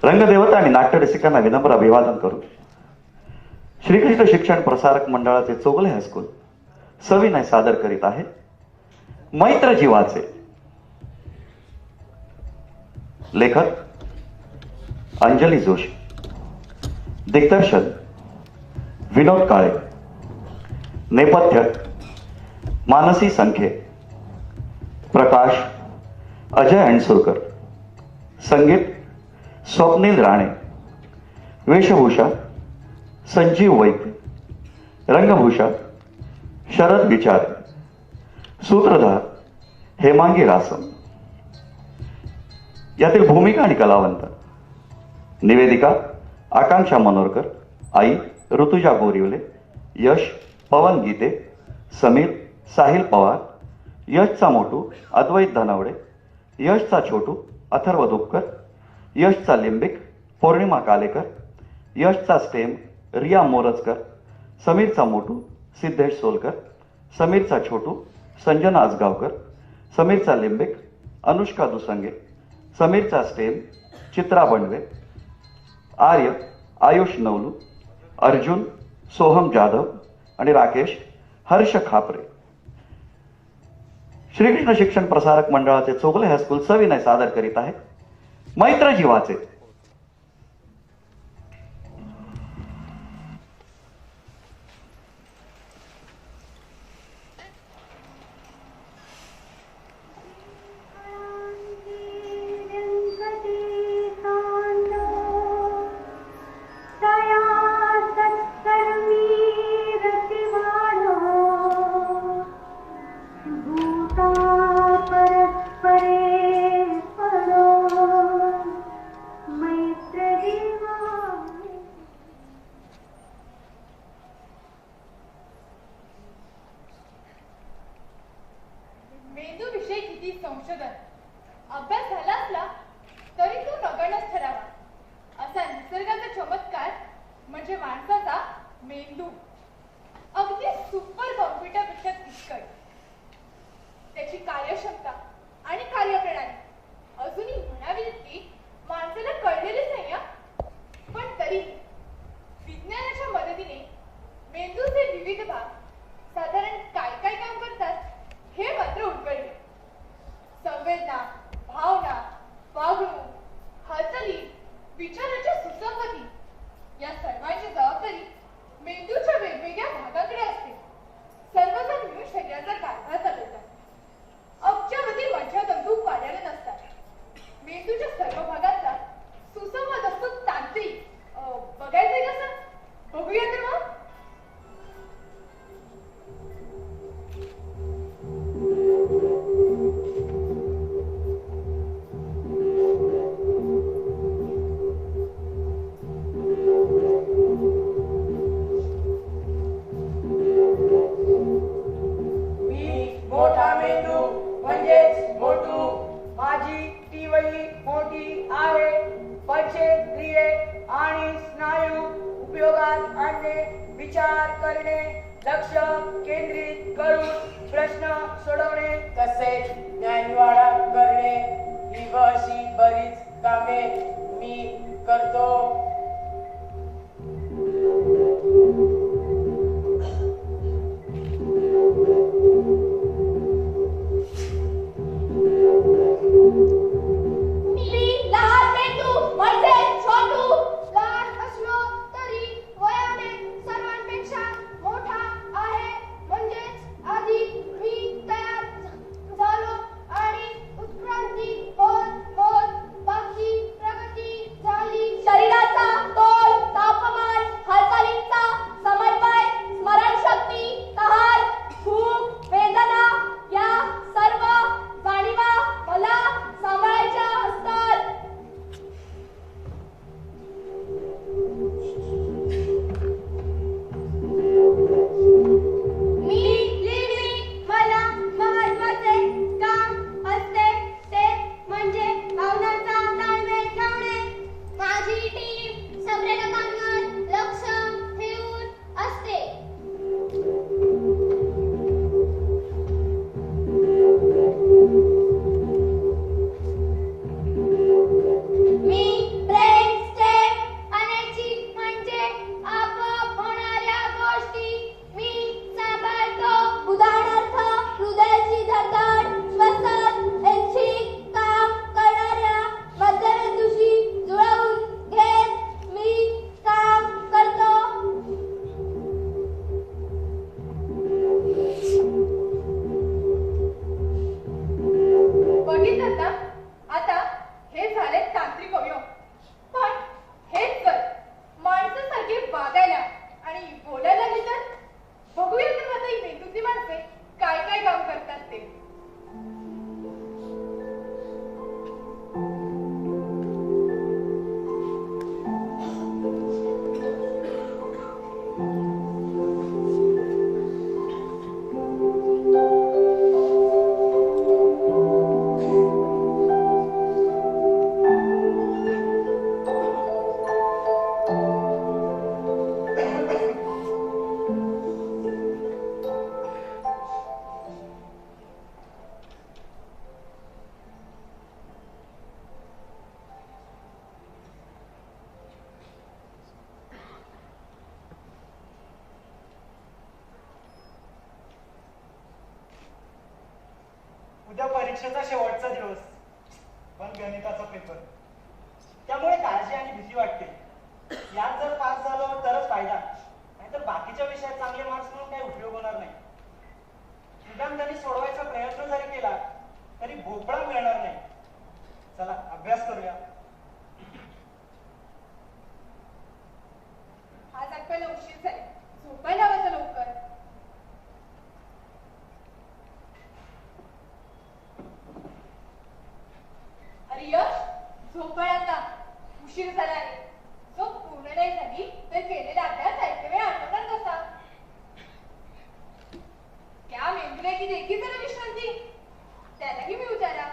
रंगदेवता आणि नाट्य रसिकांना विनम्र अभिवादन करू. श्रीकृष्ण शिक्षण प्रसारक मंडळाचे चोगले हायस्कूल सविनय सादर करीत आहे मैत्र जीवाचे. लेखक अंजली जोशी, दिग्दर्शन विनोद काळे, नेपथ्य मानसी संखे, प्रकाश अजय अणसुरकर, संगीत स्वप्नील राणे, वेशभूषा संजीव वैद्य, रंगभूषा शरद विचार, सूत्रधार हेमांगी रासम. यातील भूमिका आणि कलावंत: निवेदिका आकांक्षा मनोरकर, आई ऋतुजा बोरिवले, यश पवन गीते, समीर साहिल पवार, यशचा मोटू अद्वैत धनवडे, यशचा छोटू अथर्व दुपकर, यशचा लिंबिक पौर्णिमा कालेकर, यशचा स्टेम रिया मोरजकर, समीरचा मोटू सिद्धेश सोलकर, समीरचा छोटू संजना आजगावकर, समीरचा लिंबिक अनुष्का दुसंगे, समीरचा स्टेम चित्रा बंडवे, आर्य आयुष नवलू, अर्जुन सोहम जाधव आणि राकेश हर्ष खापरे. श्रीकृष्ण शिक्षण प्रसारक मंडळाचे चोगले हायस्कूल सविनय सादर करीत आहे मैत्र जीवाचे. मेंदूविषयी किती संशोधन अभ्यास झाला असला तरी तो नगण्यच ठरावा. असा निसर्गाचा चमत्कार म्हणजे माणसाचा मेंदू. अगदी सुपर कॉम्प्युटरपेक्षा तितकट. त्याची कार्यक्षमता आणि कार्यप्रणाली अजूनही म्हणावी ती माणसाला कळलेलीच नाही. पण तरी विज्ञानाच्या मदतीने मेंदूचे विविध भाग साधारण काय काय काम करतात हे मात्र उलगडले. संवेदना, भावना, वागणूक, हालचाली, विचाराची सुसंगती या सर्वांची जबाबदारी मेंदूच्या वेगवेगळ्या भागाकडे असते. सर्वजण मिळून शरीराचा कारभार चालवतात. अब्जावधी मज्जातंतू कार्यरत असतात. मेंदूच्या सर्व भागातला सुसंवाद असतो तांत्रिक. बघायचंय कसं? बघूया तर मग. विचार करणे, लक्ष केंद्रित करून प्रश्न सोडवणे, तसेच ज्ञानवाडा करणे ही अशी बरीच कामे मी करतो. शरीरात परीक्षेचा शेवटचा दिवस, पण गणिताचा पेपर, त्यामुळे काळजी आणि भीती वाटते. यात जर पास झालो तरच फायदा, नाहीतर बाकीच्या विषयात चांगले मार्क्स म्हणून काही उपयोग होणार नाही. निदान गणित सोडवायचा प्रयत्न जरी केला तरी भोपळा मिळणार नाही. चला अभ्यास करूया. आज आपल्याला उशीर झाले, झोपायला हवं तर लवकर. अरे यश, झोपाय आता, उशीर झाला रे. झोप पूर्ण नाही झाली तर केलेला अभ्यास ऐकवे आठवणार कसा? त्या मेंदूला की देखील जरा विश्रांती, त्यालाही मी विचारा.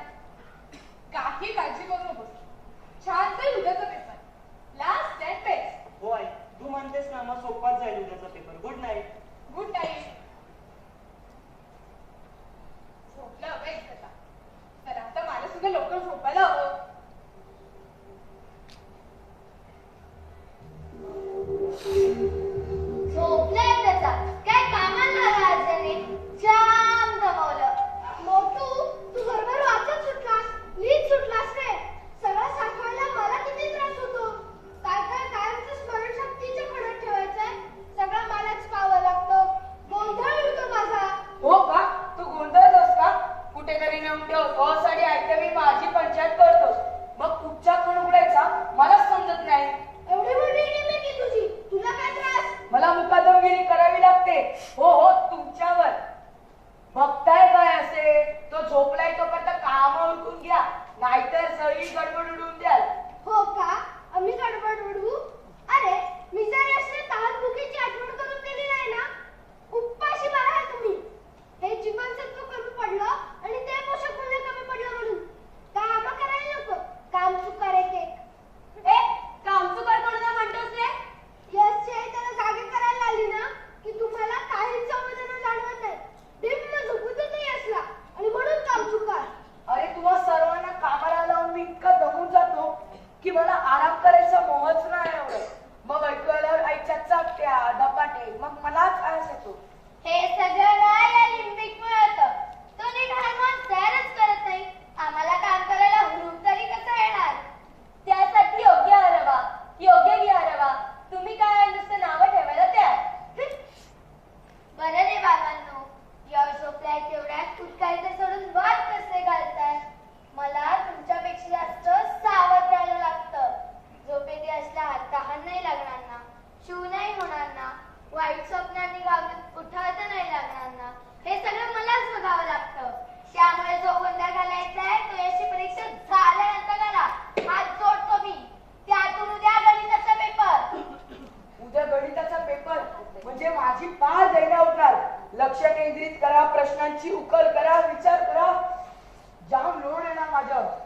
काही काळजी करू नकोस, छान जाईल उद्याचा पेपर. Last and best. हो आई, तू म्हणतेस ना, मग सोपाच जाईल उद्याचा paper. Good night. Good night. झोपलं हवं एक आता. तर आता मला सुद्धा लवकर झोपायला हवं. झोपलाय त्याचा काय कामाला आला आज त्याने जाम गमावलं. मोठू तू बरोबर वाचत सुटलास, लीड सुटलास रे. सगळं साठवायला मला किती त्रास होतो. काय काय कायमचं स्मरणशक्तीच्या खडत ठेवायचंय, सगळं मलाच पाहावं लागतं. गोंधळ उडतो माझा. हो का? तू गोंधळतोस का? कुठेतरी नेऊन ठेवतोस आणि ऐकवी माझी पंचायत करतोस. मग कुठच्या कोण उघडायचा मलाच समजत नाही. एवढी मोठी टीम आहे की तुझी, तुला काय त्रास? मला मुकादमगिरी करावी लागते. हो हो, तुमच्यावर. बघताय काय असे, तो झोपलाय तोपर्यंत काम उरकून घ्या, नाहीतर सगळी गडबड उडवून द्याल. हो का? आम्ही गडबड उडवू? अरे मी जर असले तहान भुकेची आठवण करून दिली नाही ना, उपाशी मारा तुम्ही. हे जीवनसत्व कमी पडलं आणि ते पोषक मूल्य कमी पडलं म्हणून. काम करायला नको, काम चुकार एक. काम चुकार कोणाला म्हणतोस रे? यशची आई त्याला जागे करायला आली ना की तुम्हाला काहीच संवेदना जाणवत नाही. डिम्म झोपू देते यशला आणि म्हणून काम चुकार. अरे तुम्हा सर्वांना कामाला लावून मी इतका दमून जातो की मला आराम करायचा मोहच नाही आवडत. मग ऐकू आल्यावर आईच्या चाकट्या धपाटे, मग मलाच आळस येतो. हे सगळं ना या लिंबिकमुळे होतं. तो नीट हार्मोन तयारच करत नाही. आम्हाला काम करायला हुरूप तरी कसं येणार? त्यासाठी योग्य आरवा, योग्य घ्या आरवा. तुम्ही काय नुसतं नावं ठेवायला तयार. बरं रे बाबांनो, यश झोपलाय तेवढ्यात कुठकायचं सोडून वाद कसे घालताय? मला तुमच्यापेक्षा जास्त सावध राहायला लागतं. झोपेत असला हात तहान नाही लागणार ना, शिव नाही होणार ना, वाईट स्वप्नांनी गावात उठावता नाही लागणार ना. हे सगळं मलाच बघावं लागतं. त्यामुळे जो गोंधळ घालायचा आहे तो याची परीक्षा झाल्यानंतर करा. हात जोडतो मी. त्यातून उद्या गणिताचा पेपर. उद्या गणिताचा पेपर म्हणजे माझी पार जायला उठणार. लक्ष केंद्रित करा, प्रश्नांची उकल करा, विचार करा. जाम लोड येणार माझ्यावर.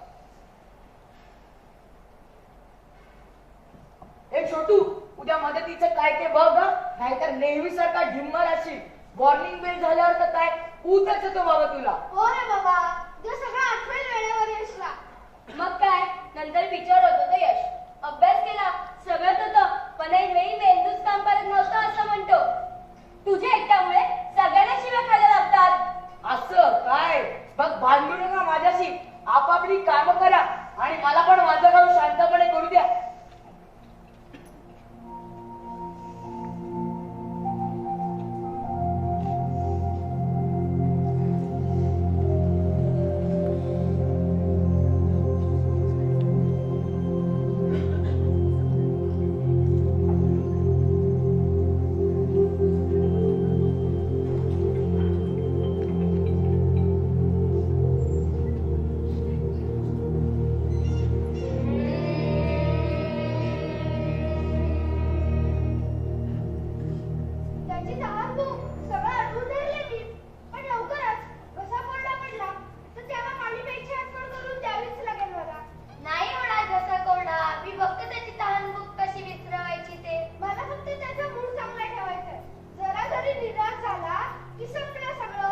एक छोटू, उद्या मदतीचं काय ते बघ, नाहीतर नेहमीसारखा ढिम्मर अशी. वॉर्निंग बेल झाल्यावर तर काय ऊतच येतो बाबा तुला. हो रे बाबा, ते सगळं आठवेल वेळेवर यशला. मग काय, नंतर विचार होत होतं यश. अभ्यास केला, सगळंच होतं, पण ऐनवेळी मेंदूच काम करत नव्हतं असं म्हणतो. तुझ्या एकट्यामुळे सगळ्यांना शिव्या खायला लागतात. असं काय? बघ, भांडू नका माझ्याशी. आपापली कामं करा आणि मला पण माझं काम शांतपणे करू द्या. त्याची तहान भूक सगळं आठवून धरले मी. पण लवकरच घसा कोरडा पडला तर त्याला पाणीपेक्षा आठवण करून द्यावीच लागेल मला. नाही होणार घसा कोरडा. मी बघते त्याची तहान भूक कशी विसरवायची ते. मला फक्त त्याचा मूड चांगला ठेवायचा. जरा जरी निराश झाला की संपलं सगळं.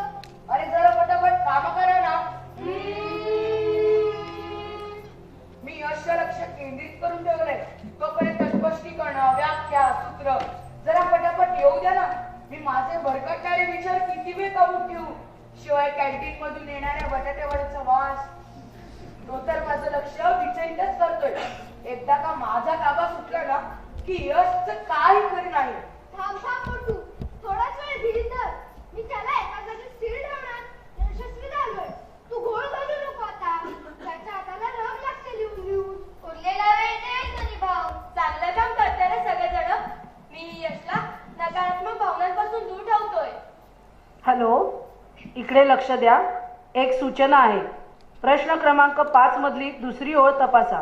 अरे जरा पटापट काम करा ना. मी यश लक्ष केंद्रित करून ठेवलंय. तोपर्यंत स्पष्टीकरण, व्याख्या, सूत्र जरा पटापट येऊ द्या ना. मी माझे भरकटणारे विचार किती वेळ काबूत ठेवू? शिवाय कॅन्टीन मधून येणाऱ्या बटाट्यावरचा वास, तो तर माझं लक्ष विचलितच करतोय. एकदा का माझा ताबा सुटला ना की यशचं काही खरं नाही. थांब थांब मोठू, थोडाच वेळ दिली तर मी त्याला एका जागी स्थिर ठेवण्यात यशस्वी झालोय. तू घोळ घालू नको आता. त्याच्या हाताला रग लागते लिहून लिहून. उरलेला वेळ द्यायचा निभाव. चांगलं काम करताय रे सगळेजण. मी यशला नकारात्मक भावनांपासून दूर ठेवतोय. हॅलो, इकडे लक्ष द्या. एक सूचना आहे. प्रश्न क्रमांक 5 मधली दुसरी ओळ तपासा.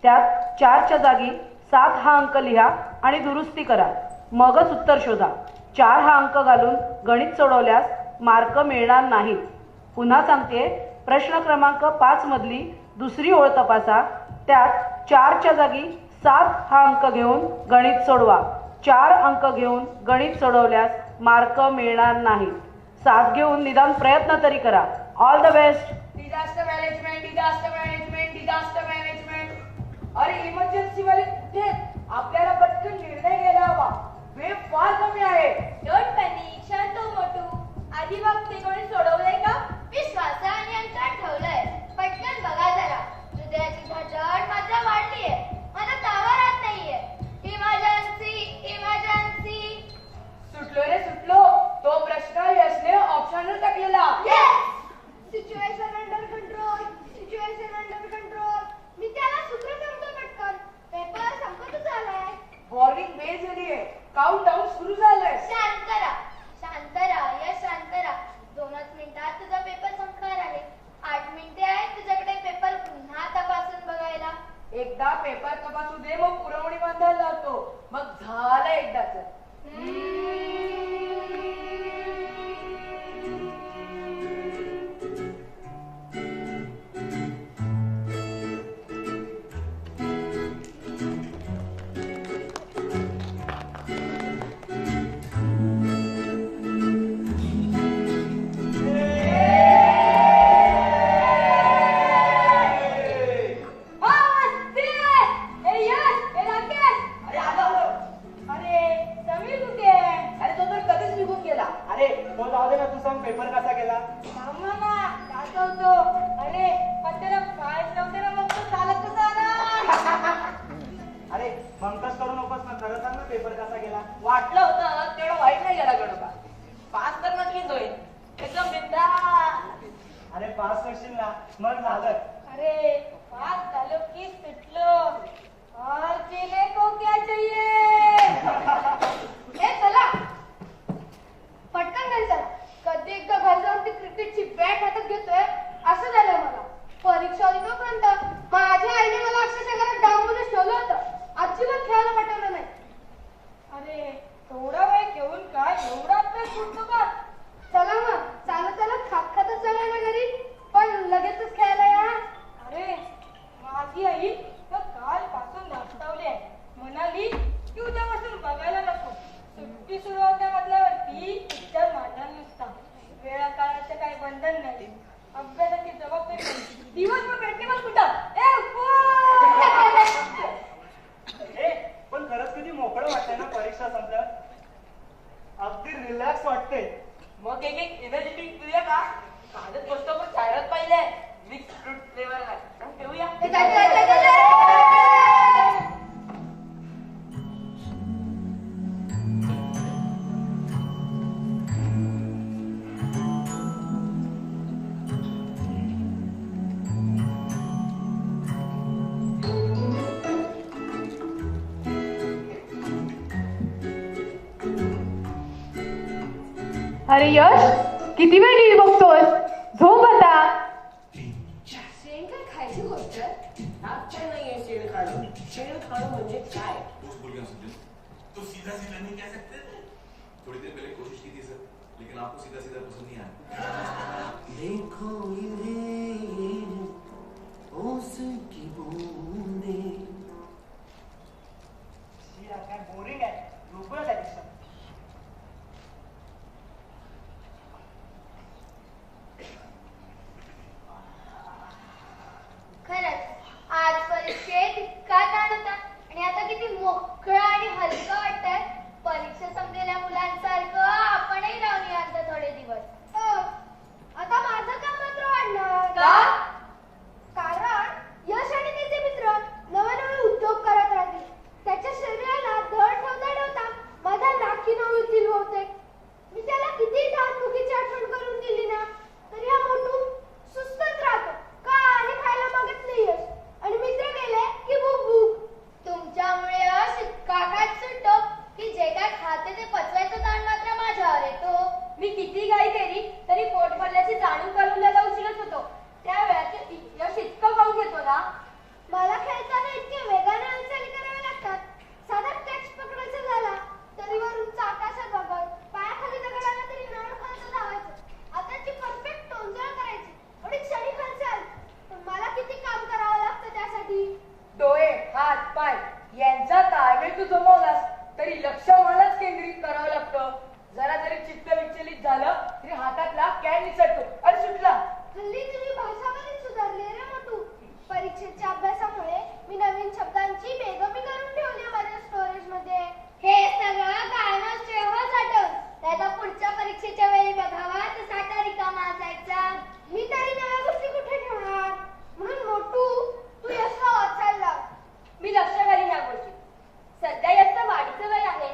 त्यात 4च्या जागी 7 हा अंक लिहा आणि दुरुस्ती करा. मगच उत्तर शोधा. 4 हा अंक घालून गणित सोडवल्यास मार्क मिळणार नाहीत. पुन्हा सांगते, प्रश्न क्रमांक 5 मधली दुसरी ओळ तपासा. त्यात 4च्या जागी 7 हा अंक घेऊन गणित सोडवा. 4 अंक घेऊन गणित सोडवल्यास मार्क मिळणार नाहीत. 7 घेऊन निदान प्रयत्न तरी करा. All the best. Disaster management, disaster management, disaster management. अरे इमर्जन्सी वाले कुठे आहेत? आपल्याला पटकन निर्णय घ्यायला हवा. वेळ फार कमी आहे. डोंट पॅनिक, शांत हो मोठू. आधी बघते कोणी सोडवलंय का. विश्वासाने अंतर ठेवलंय. पटकन बघा जरा. हृदयाची धडधड मात्र वाढलीये. मला ताबा राहत नाहीये. Emergency, emergency. सुटलो रे सुटलो. तो प्रश्न यशने ऑप्शनवर टाकलेला. Situation under control, situation under control. मी त्याला सूत्र सांगतो पटकन. पेपर संपतच आलाय. वॉर्निंग बेल झाली आहे. काउंट डाऊन सुरू झालंय. शांत राहा, शांत राहा, यश शांत राहा. 2च मिनिटात तुझा पेपर संपणार आहे. 8 मिनिटे आहेत तुझ्याकडे पेपर पुन्हा तपासून बघायला. एकदा पेपर तपासू दे, मग पुरवणी बांधायला लावतो. मग झालं एकदाच. अरे तो तर कधीच निघून गेला. अरे तो जाऊ दे ना, तू सांग पेपर कसा गेला. अरे पण त्याला पायच नव्हते ना, मग तो चालत कसा आला. अरे मंकस करू नकोस ना, खरं सांग ना पेपर कसा गेला. वाटलं होतं तेवढं वाईट नाही गेला गणोबा. पास तर नक्कीच होईल. एकदम बिंदास. अरे पास करशील ना, मग झालं. अरे पास झालो की सुटलो. और केले को क्या चाहिए. ए चला पटकन घरी चला. कधी एकदा घर जाऊन ती क्रिकेटची बॅट हातात घेतोय असं झालं मला. परीक्षा होती तोपर्यंत माझ्या आईने मला अक्षरशः घरात डांबूनच ठेवलं होतं. अजिबात खेळायला पाठवलं नाही. अरे थोडा वेळ घेऊन काय एवढा अभ्यास सुटतो का. चला मग चालत चालत खात खातच जाऊया ना घरी. पण लगेचच खेळायला या. अरे माझी आई तर कालपासून धास्तावली आहे. म्हणाली की उद्यापासून बघायला नको. सुट्टी सुरू होत्या म्हटल्यावरती पिक्चर मांडणार नुसता. वेळा काळाचं काही बंधन नाही. अभ्यासाची जबाबदारी नाही. दिवसभर प्रॅक्टिकल कुठं. ए पण खरंच किती मोकळं वाटतंय ना परीक्षा संपल्यावर. अगदी रिलॅक्स वाटते. मग एक एनर्जेटिक पिऊया का. कालच बसतो पण जाहिरात पाहिजे मिक्स फ्रूट फ्लेवर ठेवूया. अरे यश, किती वेळ टीव्ही बघतोय? झोप आता. शेण खायची गोष्ट काय नाहीये. शेण खाणं. शेण खाणं म्हणजे काय. दोस्त बोल गया सुन तो सीधा सीधा नहीं कह सकते थे. थोड़ी देर पहले कोशिश की थी सर, लेकिन आपको सीधा सीधा पसंद नहीं आया. देखो इन्हें ओस की बूंदें. काय बोरिंग आहे. झोपूया त्यापेक्षा. खरंच आज परीक्षेत इतका ताण होता आणि आता किती मोकळं आणि हलकं वाटतंय. परीक्षा संपलेल्या मुलांसारखं आपणही राहून आता थोडे दिवस. यांचा ताळमेळ तू जमवलास तरी लक्ष मलाच केंद्रित करावं लागतं. जरा जरी चित्त विचलित झालं तरी हातातला कॅन निसटतो आणि सुटला. हल्ली तुझी भाषा बरीच सुधारली रे मोठू. परीक्षेच्या अभ्यासामुळे मी नवीन शब्दांची बेगमी करून ठेवली माझ्या स्टोरेज मध्ये. हे सगळं कारणच तेव्हाच आठवण. त्याचा पुढच्या परीक्षेच्या वेळी बघावा तर साठा रिकामा असायचा. मी तरी नव्या गोष्टी कुठे ठेवणार. म्हणून मोठू तू यशला वाचायला. मी लक्ष घालीन या गोष्टी. सध्या यशचं वाढीचं वय आहे,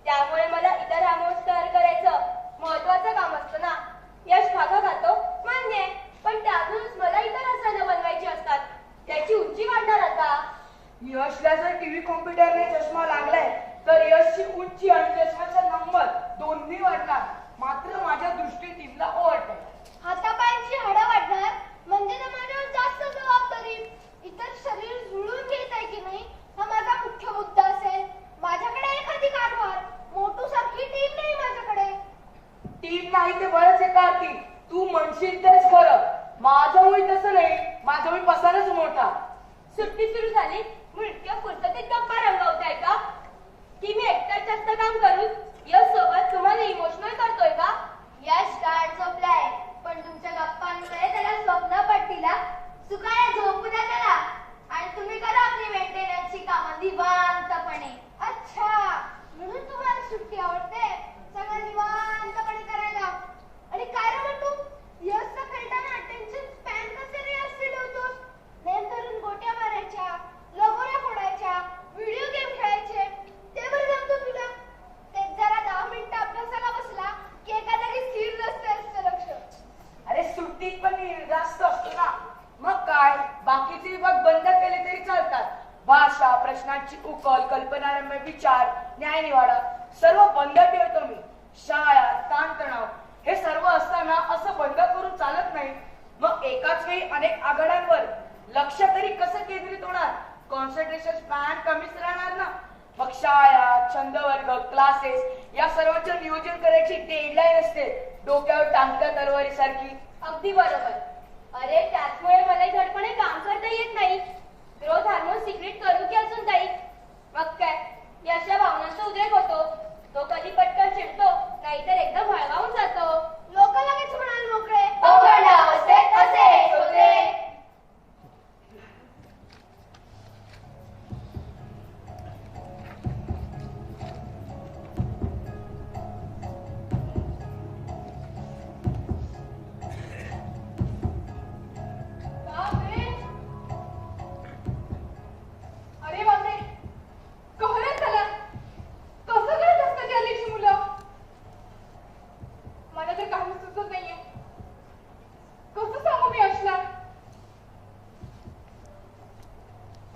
त्यामुळे मला इतर हार्मोन्स तयार करायचं महत्वाचं काम असतं ना. यश खाका खातो मान्य आहे, पण त्यातूनच मला इतर रसायनं बनवायची असतात. त्याची उंची वाढणार आता. यशला जर टीव्ही कॉम्प्युटरने चष्मा लागलाय तर यशची उंची आणि चष्म्याचा नंबर दोन्ही वाढणार. मात्र माझ्या दृष्टी टीमला ओढते. हातापायांची हाडं वाढणार म्हणजे तर माझ्यावर जास्त जबाबदारी. इतर शरीर जुळून घेत आहे की नाही हा माझा मुख्य मुद्दा असेल. माझ्याकडे एखादी काठवार मोठू सारखी टीम नाही माझ्याकडे. टीम नाही ते बरंच आहे कार्तिक. तू म्हणशील तेच खरं. माझं होईल तसं नाही. माझं होईल पसारच मोठा. सुट्टी सुरू झाली म्हणून इतक्या फुरसतीत गप्पा रंगवताय का? की मी एकटाच जास्त काम करून यश सोबत तुम्हाला इमोशनल करतोय का? यश गाढ झोपलाय पण तुमच्या गप्पांमुळे त्याला स्वप्न पडतील. सुकाळ्या झोपू द्या त्याला आणि तुम्ही करा आपली मेंटेनन्सची कामं निवांतपणे. अच्छा म्हणून तुम्हाला सुट्टी आवडते सगळं निवांतपणे करायला. आणि काय रे म्हणतो यशचा खेळताना अटेन्शन स्पॅन कसे रे असते ठेवतोस. नेम धरून गोट्या मारायच्या, लगोऱ्या फोडायच्या, व्हिडिओ गेम खेळायचे ते बरं जमतो तुला. ते जरा 10 मिनिटं अभ्यासाला बसला की एका जागी स्थिर नसते असतं लक्ष. अरे सुट्टीत पण जास्त असतो ना. मग काय बाकीचे विभाग बंद केले तरी चालतात. भाषा, प्रश्नांची उकल, कल्पनारम्य विचार, न्यायनिवाडा सर्व बंद ठेवतो मी. शाळा, ताणतणाव हे सर्व असताना असं बंद करून चालत नाही. मग एकाच वेळी अनेक आघाड्यांवर लक्ष तरी कसं केंद्रित होणार. कॉन्सन्ट्रेशन स्पॅन कमीच राहणार ना. मग शाळा, छंदवर्ग, क्लासेस या सर्वांचं नियोजन करायची डेडलाईन असते. डोक्यावर टांगत्या तलवारीसारखी. अगदी बरोबर. अरे त्याचमुळे मला धडपणे काम करता येत नाही. ग्रोथ हार्मोन सिक्रेट करू की अजून काही. मग काय यशा भावनांचा उद्रेक होतो. तो कधी पटकन चिडतो नाहीतर एकदम हळवाहून जातो. लोक लगेच म्हणाल मोकळे अखंड अवस्थेत असे होते. अरे बापरे कहरच झाला. कसं करत असतात या लेखी मुलं. मला तर काही सुचत नाहीये. कसं सांगू मी यशला.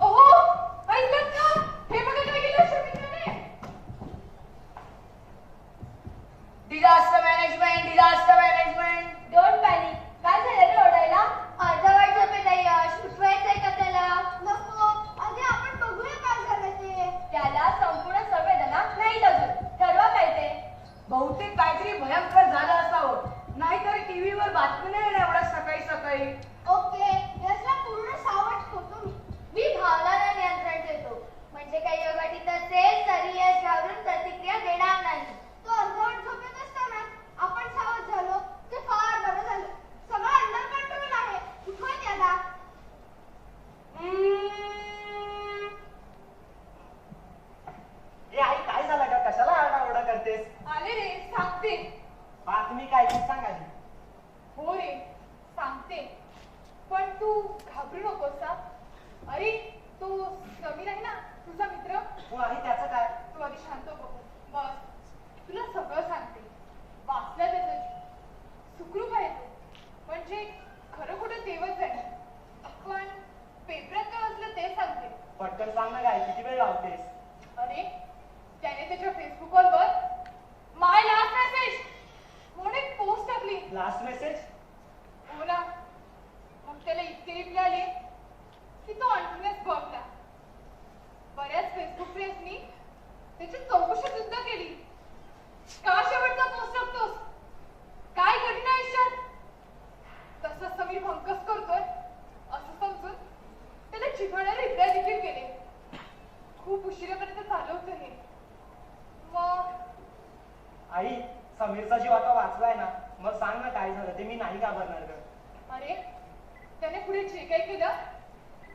ओहो ऐकत का. हे बघा काय केलं शमित्राने. Disaster management, disaster management. Don't panic. काय झालं रे ओरडायला? अर्धवट झोपेत आहे यश. उठवायचंय का त्याला. नको आधी आपण बघूया काय झालं ते. त्याला संपूर्ण संवेदना नाहीत अजून. ठरवा काय ते. बहुतेक काहीतरी भयंकर झालं असावं. नाहीतर टीव्हीवर बातमी नाही येणार एवढ्या सकाळी सकाळी. ओके यशला पूर्ण सावध ठेवतो मी. मी भावनांना नियंत्रण ठेवतो. म्हणजे काही योगाटीत असेल तरी यश घाबरून प्रतिक्रिया देणार नाही. तो अर्धवट झोपेत असताना आपण सावध झालो ते फार बरं झालं. सगळं अंडर कंट्रोल आहे. उठवा त्याला. ए आई काय झालं का. कशाला आरडाओरडा करतेस. आले रे सांगते. बातमी काय ती सांग आधी. हो रे सांगते पण तू घाबरू नकोस का. अरे तो समीर आहे ना तुझा मित्र. हो आहे त्याचं काय. तू आधी शांत बघ. बस तुला सगळं सांगते. वाचलं त्याचं सुखरूप आहे तो. म्हणजे खरं कुठं देवच आहे. पण पेपरात काय वाचलं ते सांगते. पटकन सांग ना काय. किती वेळ लावतेस. अरे त्याने त्याच्या फेसबुकवर माय लास्ट मेसेज म्हणून एक पोस्ट टाकली. Last message. हो ना. मग त्याला इतके रिप्लाय आले की तो आणखीनच बघला. बऱ्याच फेसबुक फ्रेंड्सनी त्याची चौकशी सुद्धा केली. का शेवटचा पोस्ट टाकतोस. काय घटना आयुष्यात. तसं समीर भंकस करतोय असं समजून त्याला चिघळणारे रिप्लाय देखील केले. खूप उशिरापर्यंत चालू होतं हे. मग आई, समीरचा जीव आता वाचलाय ना, मग सांग ना काय झालं ते, मी नाही घाबरणार ग. अरे त्याने पुढे जे काही केलं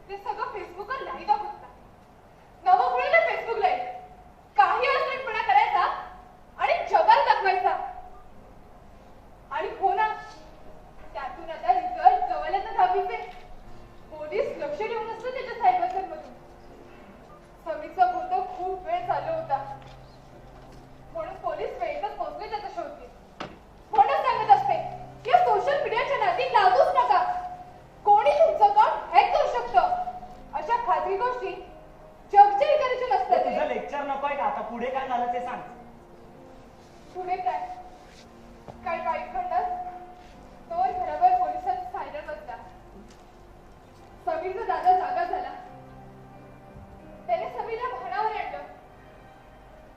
ते सगळं फेसबुकवर लाईव्ह दाखवतात. नवं पुढे फेसबुक लाईव्ह काही असलेपणा करायचा आणि जगाला दाखवायचा. आणि हो ना, त्यातून आता रिझल्ट जवळ येतात 10वीचे. पोलीस लक्ष ठेवून असतं त्याच्या सायबर मधून. समीरचा फोटो खूप वेळ चालू होता म्हणून पोलीस वेळेतच पोहोचले त्याचा शोध घेत. म्हणून सांगत असते की सोशल मीडियाच्या नादी लागूच नका. कोणी तुमचं अकाउंट हॅक करू शकतं. अशा खाजगी गोष्टी जगच्या विकाराच्या नसतात. तुझं लेक्चर नकोय का आता? पुढे काय झालं ते सांग. पुढे काय काय वाईट घडलं तोवर घरावर पोलिसांचा सायरन बसला. समीरचा दादा जागा झाला. त्याने समीरला भानावर आणलं.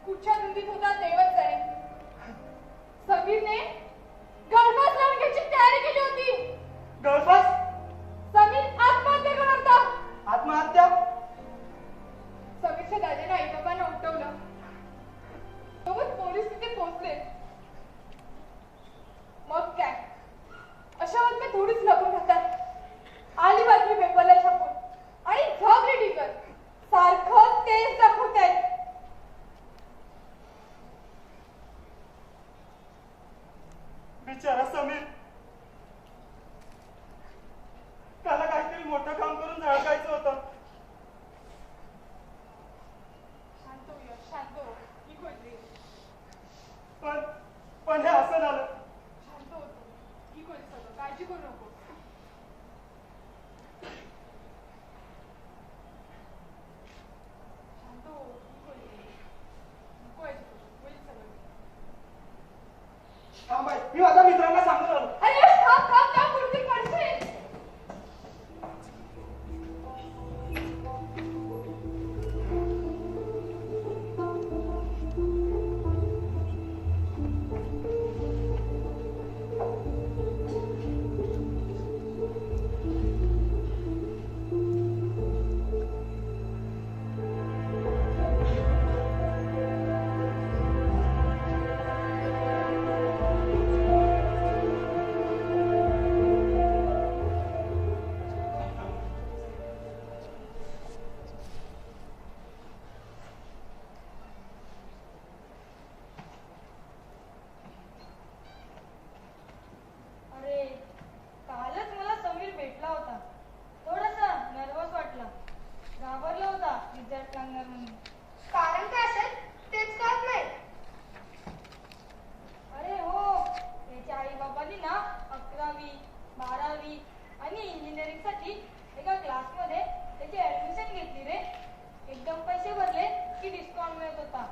कुठच्या धुंदीत होता देवच जाणे. समीरने गळफास लावून घ्यायची तयारी केली होती. गळफास? समीर आत्महत्या करणार होता. आत्महत्या? समीरच्या दादाने आई बाबांना उठवलं. सोबत पोलीस तिथे पोहोचले. मग काय अशा बातम्या थोडीच लपून राहतात. आली बातमी पेपरला छापून आणि झग रेडीकर सारखं तेच दाखवतायत. बिचारा समीर, त्याला काहीतरी मोठं काम करून झळकायचं होतं. शांत हो यश, शांत हो. ही खोजली. पण हे असं झालं. शांत होतो. ही खोजली सगळं. काळजी करू नको. शांत हो. ही खोजली. नको काळजी करू. होईल सगळं. थांब बाई, मी माझ्या मित्रांना सांगून आलो. अरे यश, थांब थांब थांब. कुठे पडशील. अरे कालच मला समीर भेटला होता. थोडासा नर्वस वाटला. घाबरला होता रिझल्ट लागणार म्हणून. कारण काय असेल तेच कळत नाही. अरे हो, त्याच्या आई बाबांनी ना 11वी 12वी आणि इंजिनिअरिंग साठी एका क्लासमध्ये त्याची ऍडमिशन घेतली रे. एकदम पैसे भरले की डिस्काउंट मिळत होता.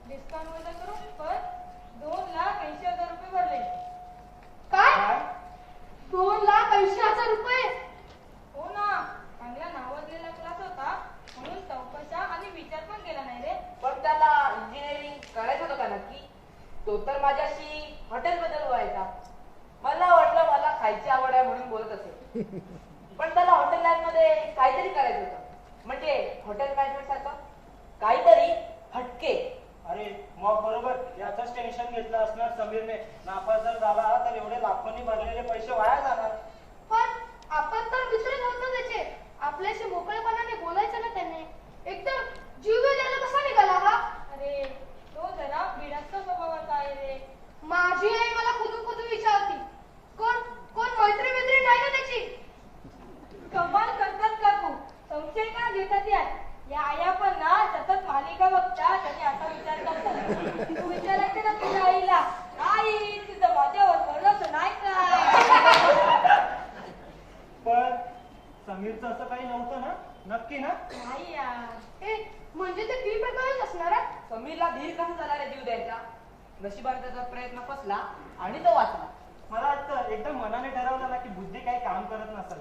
डिस्काउंट वजा करून पण 2,80,000 रुपये भरले. काय? 2,80,000 रुपये? हो ना, चांगला नावाजलेला क्लास होता म्हणून चौकशा आणि विचार पण केला नाही रे. पण त्याला इंजिनिअरिंग करायचं होतं का नक्की? तो तर माझ्याशी हॉटेलबद्दल व्हायचा. मला वाटलं मला खायची आवड आहे म्हणून बोलत असेल. पण त्याला हॉटेल लाईन मध्ये काहीतरी करायचं होतं. म्हणजे हॉटेल मॅनेजमेंट सारखं काहीतरी हटके. अरे मग बरोबर याचंच टेन्शन घेतलं असणार समीरने. नापास जर झाला तर एवढे लाखोंनी भरलेले पैसे वाया जाणार. पण आपण तर दुसरे होतो त्याचे. आपल्याशी मोकळेपणाने बोलायचं ना त्याने. एकदम जीव द्यायला कसा निघाला हा? अरे तो जरा भिडस्त स्वभावाचा आहे रे. माझी आई मला खुदून खुदून विचारती. कोण कोण मैत्री नाही ना त्याची? कमाल करतात का तू? संशय का घेतात यात? या आया पण ना सतत मालिका बघतात आणि असा विचार करतात. तू विचारायचं ना तुझ्या आईला, आई तुझं माझ्यावर भरोसा नाही का? पण समीरचं असं काही नव्हतं ना? नक्की ना? नाही यार. ए म्हणजे ते फी प्रकारच असणार आहे? समीरला धीर कसा झाला रे जीव द्यायचा? नशिबाने त्याचा प्रयत्न फसला आणि तो वाचला. मला वाटतं एकदम मनाने ठरवलं ना की बुद्धी काही काम करत नसेल.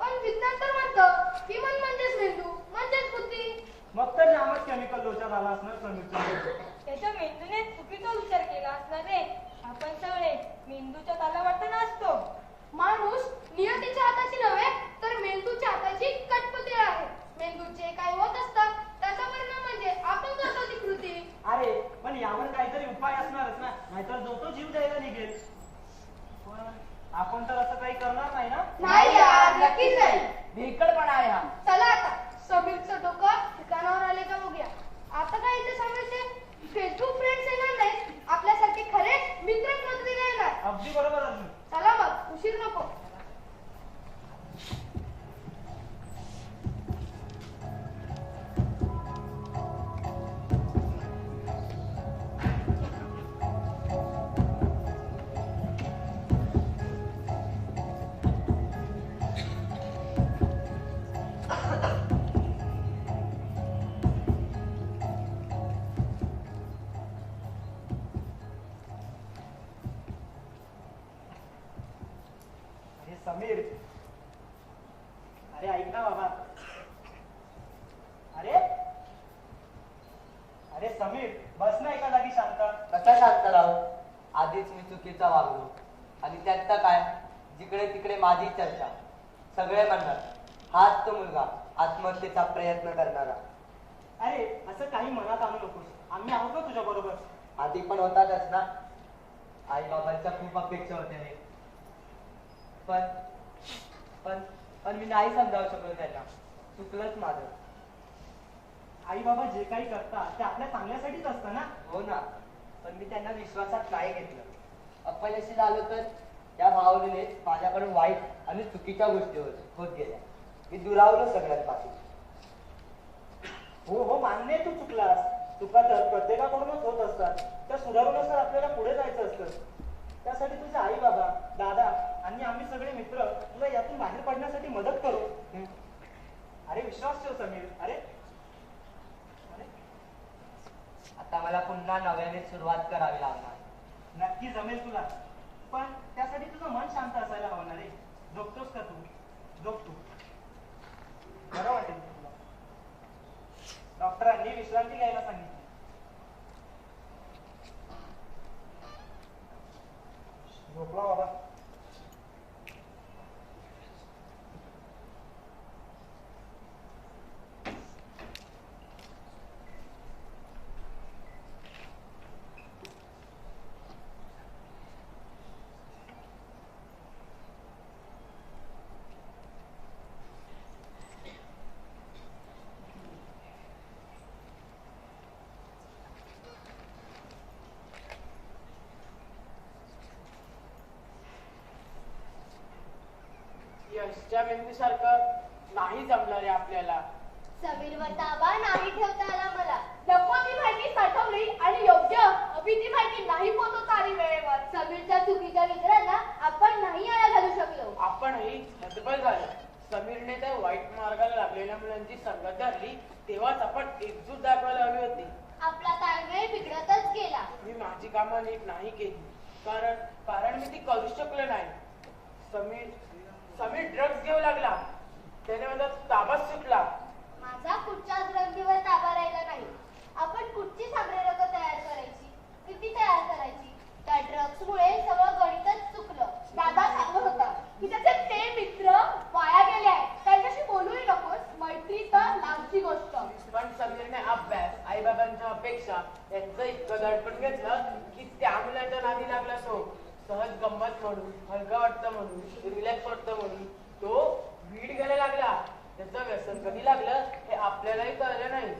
पण विज्ञान तर म्हणतं की मन म्हणजेच मेंदू म्हणजेच बुद्धी. मग तर नामच केमिकल लोचा झाला असणार समीरचा. त्याच्या मेंदूने चुकीचा विचार केला असणार रे. आपण सगळे मेंदूच्या तालावाटत असतो. माणूस नियतीच्या हाताची नव्हे तर मेंदूच्या हाताची कटपुतळी आहे. मेंदूत जे काही होत असतं त्याचा आईला जो तो जीव द्यायला निघेल. पण आपण तर असं काही करणार नाही ना. नाही यार, नक्कीच नाही. भेकडपणा आहे हा. चला आता समीरचं डोकं ठिकाणावर आले का बघूया. आता काय इथे समीरचे फेसबुक फ्रेंड्स येणार नाहीत, आपल्यासारखे खरे मित्र मैत्रिणी येणार. अगदी बरोबर अर्जुन. चला मग, उशीर नको. अरे समीर, अरे ऐक ना बाबा. अरे अरे समीर, बस ना एका जागी शांत. कसा शांत राहू? आधीच मी चुकीचा वागलो आणि त्यात तर काय, जिकडे तिकडे माझी चर्चा. सगळे म्हणणार हाच तो मुलगा आत्महत्येचा प्रयत्न करणारा. अरे असं काही मनात आणू नकोस. आम्ही आहोत ना तुझ्या बरोबर. आधी पण होतातच ना. आई बाबांच्या खूप अपेक्षा होत्या रे. पण पण पण मी नाही समजावू शकलो त्यांना. चुकलंच माझं. आई बाबा जे काही करतात ते आपल्या चांगल्यासाठीच असतं ना. हो ना, पण मी त्यांना विश्वासात नाही घेतलं. अपयशी झालो तर त्या भावनेनेच माझ्याकडून वाईट आणि चुकीच्या गोष्टी होत गेल्या. मी दुरावलो सगळ्यात पाठी. हो हो, मान्य आहे तू चुकलास. चुका तर प्रत्येकाकडूनच होत असतात. त्या सुधारूनच तर आपल्याला पुढे जायचं असतं. त्यासाठी तुझे आई बाबा, दादा आणि आम्ही सगळे मित्र तुला यातून बाहेर पडण्यासाठी मदत करू. अरे विश्वास ठेव समीर. अरे अरे आता मला पुन्हा नव्याने सुरुवात करावी लागणार. नक्की जमेल तुला. पण त्यासाठी तुझं मन शांत असायला हवं ना रे. झोपतोस का तू? झोप तू. बरं वाटेल तुला. डॉक्टरांनी विश्रांती घ्यायला सांगितली. झोपला बाबा. यशच्या मेंदूसारखं नाही जमलं रे आपल्याला. समीरवर ताबा नाही ठेवता आला मला. नको ती माहिती साठवली आणि योग्य हवी ती माहिती नाही पोहोचवता आली वेळेवर. समीरच्या चुकीच्या विचारांना आपण नाही आळा घालू शकलो. आपणही हतबल झालो. समीरने त्या वाईट मार्गाला लागलेल्या मुलांची संगत धरली, तेव्हाच आपण एकजूट दाखवायला हवी होती. आपला ताळमेळ बिघडतच गेला. मी माझी कामं नीट नाही केली, कारण मी ती करू शकलो नाही. समीर ड्रग्ज घेऊ लागला. त्याने माझा ताबाच सुटला. माझा कुठच्याच रंगीवर ताबा राहिला नाही. आपण कुठची सामरेरक तयार करायची, किती तयार करायची, त्या ड्रग्समुळे सगळं गणितच चुकलं. दादा सांगत होता की त्याचे ते मित्र वाया गेले आहेत, त्यांच्याशी बोलूही नकोस. मैत्री तर लांबची गोष्ट. पण समीरने अभ्यास, आईबाबांच्या अपेक्षा यांचं इतकं दडपण घेतलं की त्या मुलाच्या नादी लागला तो. सहज गंमत म्हणून, हलका वाटतं म्हणून, रिलॅक्स वाटतं म्हणून तो वीड घ्यायला लागला. त्याचं व्यसन कधी लागलं हे आपल्यालाही कळलं नाही.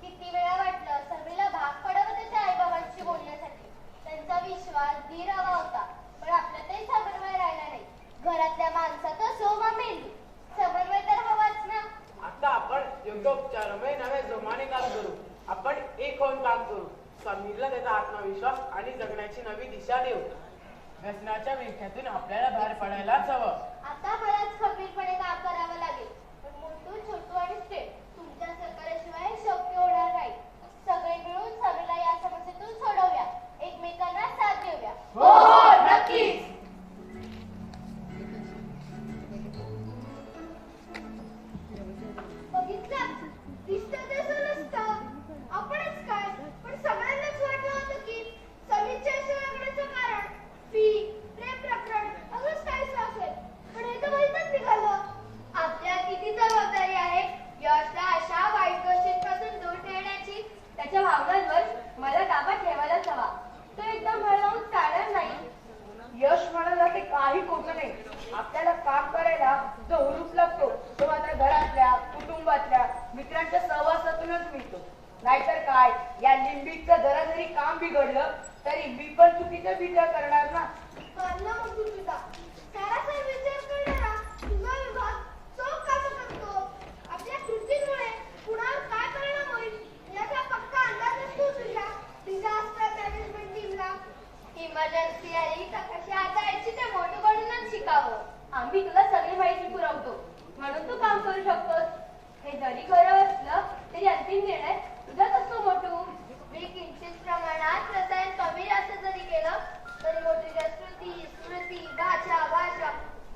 किती वेळा वाटलं समीरला भाग पडावं त्याच्या आईबाबांशी बोलण्यासाठी. त्यांचा विश्वास धीर हवा होता, पण आपल्यातही समन्वय राहिला नाही. घरातल्या माणसाचा सोमा मेंदू, समन्वय तर हवाच ना. आता आपण योग्य उपचारमय नव्हे जोमाने काम करू. आपण एक होऊन काम करू. समीरला त्याचा आत्मविश्वास आणि जगण्याची नवी दिशा देऊ. व्यसनाच्या विळख्यातून आपल्याला बाहेर पडायलाच हवं. आता मलाच खंबीरपणे काम करावं लागेल. पण मोठू, छोटू आणि स्टेट तुमच्या सहकार्याशिवाय शक्य होणार नाही. सगळे मिळून समीरला या समस्येतून सोडवूया, एकमेकांना साथ देऊया. हो हो, नक्कीच. बघितलं, दिसतं तसं नसतं. आपणच काय, पण सगळ्यांनाच वाटलं होतं की समीरच्या अशा वागण्याचं कारण फी, प्रेम प्रकरण असंच काहीच असेल. पण हे तर माहीतच निघालं. नाहीतर काय, या लिंबिकचं जरा जरी काम बिघडलं तरी मी पण चुकीचा विचार करणार ना. मानलं मग तू तुझा सरासर विचार करणारा तुझा विभाग चोख कामं करतो. आपल्या कृतीमुळे कुणावर काय परिणाम होईल याचा पक्का अंदाज असतो तुझ्या डिझास्टर मॅनेजमेंट टीमला. इमर्जन्सी आली तर कशी हाताळायची ते मोठूकडूनच शिकावं. आम्ही तुला सगळी माहिती पुरवतो म्हणून तू काम करू शकतोस. हे जरी खरं असलं तरी अंतिम निर्णय तुझाच असतो मोठू. मी किंचित प्रमाणात रसायन कमी जास्त जरी केलं तरी मोठीच्या श्रुती स्मृती भाषा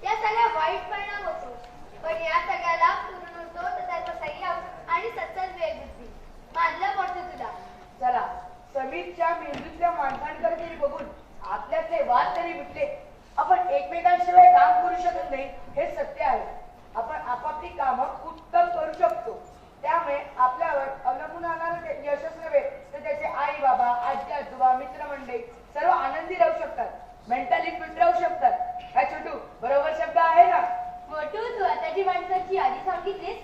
या सगळ्या वाईट परिणाम होतो. पण या सगळ्याला पूर्ण होतो तर त्याचा संयम आणि सत्सद बुद्धी. मानलं मोठं तुला. चला समीरच्या मेंदूतल्या माणसांकडे तरी बघून आपल्यातले वाद तरी मिटले. आपण एकमेकांशिवाय काम करू शकत नाही हे सत्य आहे. आपण आपापली कामं उत्तम करू शकतो. त्यामुळे आपल्यावर अवलंबून राहणारं यशच नव्हे तर त्याचे आई बाबा आजी आजोबा मित्रमंडळी सर्व आनंदी राहू शकतात, मेंटली फिट राहू शकतात. काय छोटू बरोबर शब्द आहे ना? मोठू तू आता जी माणसाची यादी सांगितलीस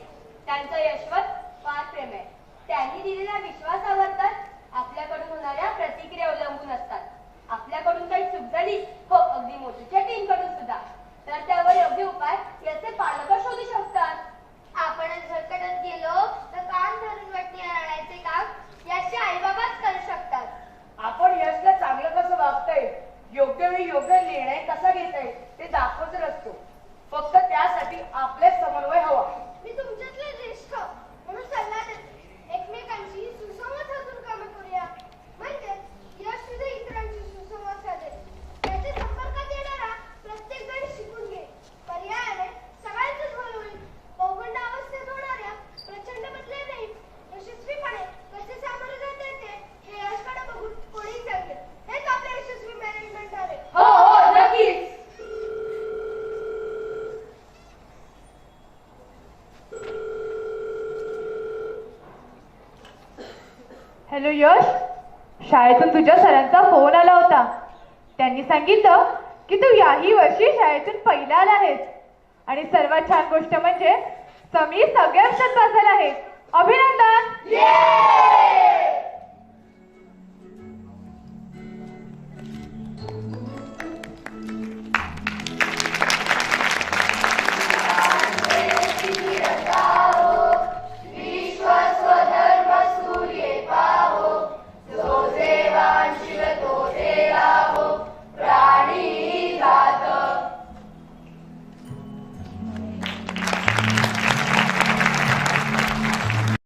त्यांचं यशवंत फार प्रेम आहे. त्यांनी दिलेल्या विश्वासावर तर आपल्याकडून होणाऱ्या प्रतिक्रिया अवलंबून असतात. आपल्याकडून काही चूक झाली हो अगदी मोठीच्या टीमकडून सुद्धा तर त्यावर योग्य उपाय याचे पालक शोधू शकतात. आपणच भरकटत गेलो तर कान धरून वटणी आणायचे काम याचे आई बाबाच करू शकतात. आपण यशला चांगलं कसं वागताय, योग्य वेळी योग्य निर्णय कसा घेताय ते दाखवत असतो. फक्त त्यासाठी आपले समन्वय हवा. मी तुमच्यातले ज्येष्ठ म्हणून सल्ला देते. एकमेकांशी सुसंवाद साधून कामे करूया. म्हणजे यश सुद्धा इतरांशी सुसंवाद साधेल. त्याच्या संपर्कात येणारा प्रत्येक जण शिकून घे. पर्यायाने सगळ्यांचंच भलं होईल. पौगंड अवस्थेत होणाऱ्या प्रचंड बदलांना यशस्वीपणे कसे सामोरे जाता येते हे यशकडे बघून कोणीही सांगेल. हेच आपले यशस्वी मॅनेजमेंट झाले. हो नक्कीच. हॅलो यश, शाळेतून तुझ्या सरांचा फोन आला होता. त्यांनी सांगितलं की तू याही वर्षी शाळेतून पहिला आला आहेस आणि सर्वात छान गोष्ट म्हणजे समीर सगळ्या वर्षात पास झाला आहे. अभिनंदन.